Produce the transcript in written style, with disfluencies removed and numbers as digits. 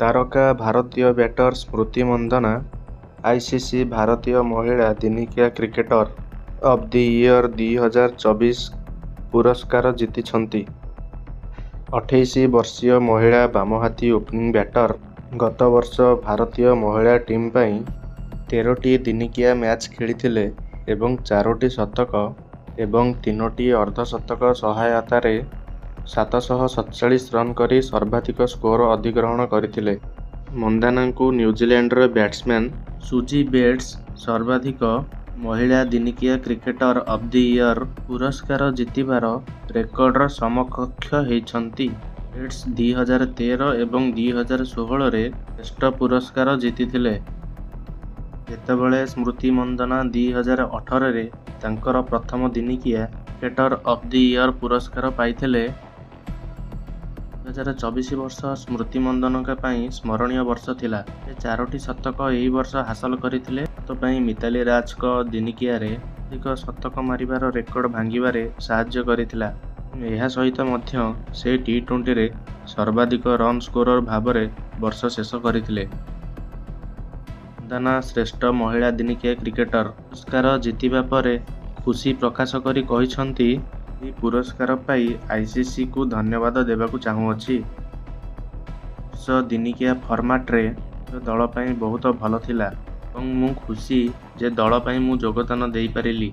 ତାରକା ଭାରତୀୟ ବ୍ୟାଟର ସ୍ମୃତି ମନ୍ଧାନା ଆଇସିସି ଭାରତୀୟ ମହିଳା ଦିନିକିଆ କ୍ରିକେଟର ଅଫ୍ ଦି ଇୟର 2024 ପୁରସ୍କାର ଜିତିଛନ୍ତି। 28 ବର୍ଷୀୟ ମହିଳା ବାମହାତୀ ଓପନିଂ ବ୍ୟାଟର ଗତ ବର୍ଷ ଭାରତୀୟ ମହିଳା ଟିମ୍ ପାଇଁ 13ଟି ଦିନିକିଆ ମ୍ୟାଚ୍ ଖେଳିଥିଲେ ଏବଂ 4ଟି ଶତକ ଏବଂ 3ଟି ଅର୍ଦ୍ଧଶତକ ସହାୟତାରେ 747 ରନ୍ କରି ସର୍ବାଧିକ ସ୍କୋର ଅଧିଗ୍ରହଣ କରିଥିଲେ। ମନ୍ଧାନାଙ୍କୁ ନ୍ୟୁଜିଲ୍ୟାଣ୍ଡର ବ୍ୟାଟ୍ସମ୍ୟାନ୍ ସୁଜି ବେଟ୍ସ ସର୍ବାଧିକ ମହିଳା ଦିନିକିଆ କ୍ରିକେଟର ଅଫ୍ ଦି ଇୟର ପୁରସ୍କାର ଜିତିବାର ରେକର୍ଡର ସମକକ୍ଷ ହୋଇଛନ୍ତି। ବେଟ୍ସ 2013 ଏବଂ 2016ରେ ଶ୍ରେଷ୍ଠ ପୁରସ୍କାର ଜିତିଥିଲେ, ଯେତେବେଳେ ସ୍ମୃତି ମନ୍ଧାନା 2018ରେ ତାଙ୍କର ପ୍ରଥମ ଦିନିକିଆ କ୍ରିକେଟର ଅଫ୍ ଦି ଇୟର ପୁରସ୍କାର ପାଇଥିଲେ। 2024 ବର୍ଷ ସ୍ମୃତି ମନ୍ଧାନାଙ୍କ ପାଇଁ ସ୍ମରଣୀୟ ବର୍ଷ ଥିଲା। ସେ 4ଟି ଶତକ ଏହି ବର୍ଷ ହାସଲ କରିଥିଲେ। ଭାରତ ପାଇଁ ମିତାଲି ରାଜଙ୍କ ଦିନିକିଆରେ ଅଧିକ ଶତକ ମାରିବାର ରେକର୍ଡ ଭାଙ୍ଗିବାରେ ସାହାଯ୍ୟ କରିଥିଲା। ଏହା ସହିତ ମଧ୍ୟ ସେ ଟି20ରେ ସର୍ବାଧିକ ରନ୍ ସ୍କୋରର ଭାବରେ ବର୍ଷ ଶେଷ କରିଥିଲେ। ମନ୍ଧାନା ଶ୍ରେଷ୍ଠ ମହିଳା ଦିନିକିଆ କ୍ରିକେଟର ପୁରସ୍କାର ଜିତିବା ପରେ ଖୁସି ପ୍ରକାଶ କରି କହିଛନ୍ତି, ଏହି ପୁରସ୍କାର ପାଇ ଆଇସିସିକୁ ଧନ୍ୟବାଦ ଦେବାକୁ ଚାହୁଁଅଛି। ବର୍ଷ ଦିନିକିଆ ଫର୍ମାଟରେ ଦଳ ପାଇଁ ବହୁତ ଭଲ ଥିଲା ଏବଂ ମୁଁ ଖୁସି ଯେ ଦଳ ପାଇଁ ମୁଁ ଯୋଗଦାନ ଦେଇପାରିଲି।